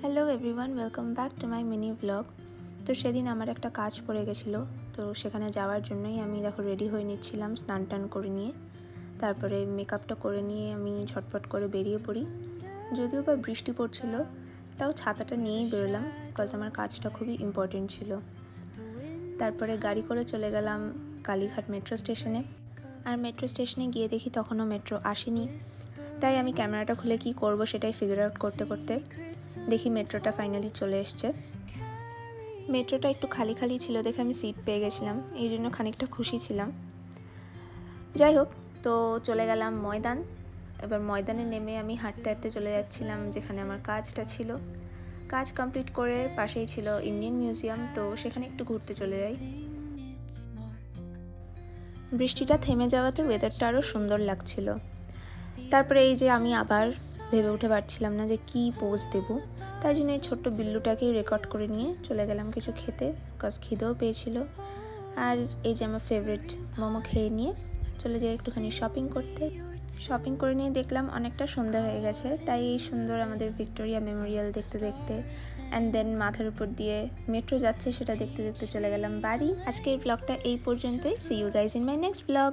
Hello everyone, welcome back to my mini blog. তো সেদিন আমার একটা কাজ পড়ে গেছিলো, তো সেখানে যাওয়ার জন্যই আমি রেডি হয়ে নিচ্ছিলাম স্নান টান করে নিয়ে। তারপরে মেকআপটা করে নিয়ে আমি ঝটপট করে বেরিয়ে পড়ি। যদিও বা বৃষ্টি পড়ছিল, তাও ছাতাটা নিয়েই বেরোলাম, বিকজ আমার কাজটা খুবই ইম্পর্টেন্ট ছিল। তারপরে গাড়ি করে চলে গেলাম কালীঘাট মেট্রো স্টেশনে। আর মেট্রো স্টেশনে গিয়ে দেখি তখনও মেট্রো আসেনি, তাই আমি ক্যামেরাটা খুলে কি করব সেটাই ফিগার আউট করতে করতে দেখি মেট্রোটা ফাইনালি চলে এসছে। মেট্রোটা একটু খালি খালি ছিল দেখে আমি সিট পেয়ে গেছিলাম, এই জন্য খানিকটা খুশি ছিলাম। যাই হোক, তো চলে গেলাম ময়দান। এবার ময়দানে নেমে আমি হাঁটতে হাঁটতে চলে যাচ্ছিলাম যেখানে আমার কাজটা ছিল। কাজ কমপ্লিট করে পাশেই ছিল ইন্ডিয়ান মিউজিয়াম, তো সেখানে একটু ঘুরতে চলে যাই। বৃষ্টিটা থেমে যাওয়াতে ওয়েদারটা আরও সুন্দর লাগছিল। তারপরে এই যে আমি আবার ভেবে উঠে পারছিলাম না যে কী পোজ দেব, তাই জন্য এই ছোট্ট বিল্লুটাকেই রেকর্ড করে নিয়ে চলে গেলাম কিছু খেতে, বিকজ খিদেও পেয়েছিল। আর এই যে আমার ফেভারিট মোমো খেয়ে নিয়ে চলে যাই একটুখানি শপিং করতে। শপিং করে নিয়ে দেখলাম অনেকটা সন্ধ্যা হয়ে গেছে, তাই এই সুন্দর আমাদের ভিক্টোরিয়া মেমোরিয়াল দেখতে দেখতে অ্যান্ড দেন মাথার উপর দিয়ে মেট্রো যাচ্ছে সেটা দেখতে দেখতে চলে গেলাম বাড়ি। আজকের ব্লগটা এই পর্যন্তই। See you guys in my next blog.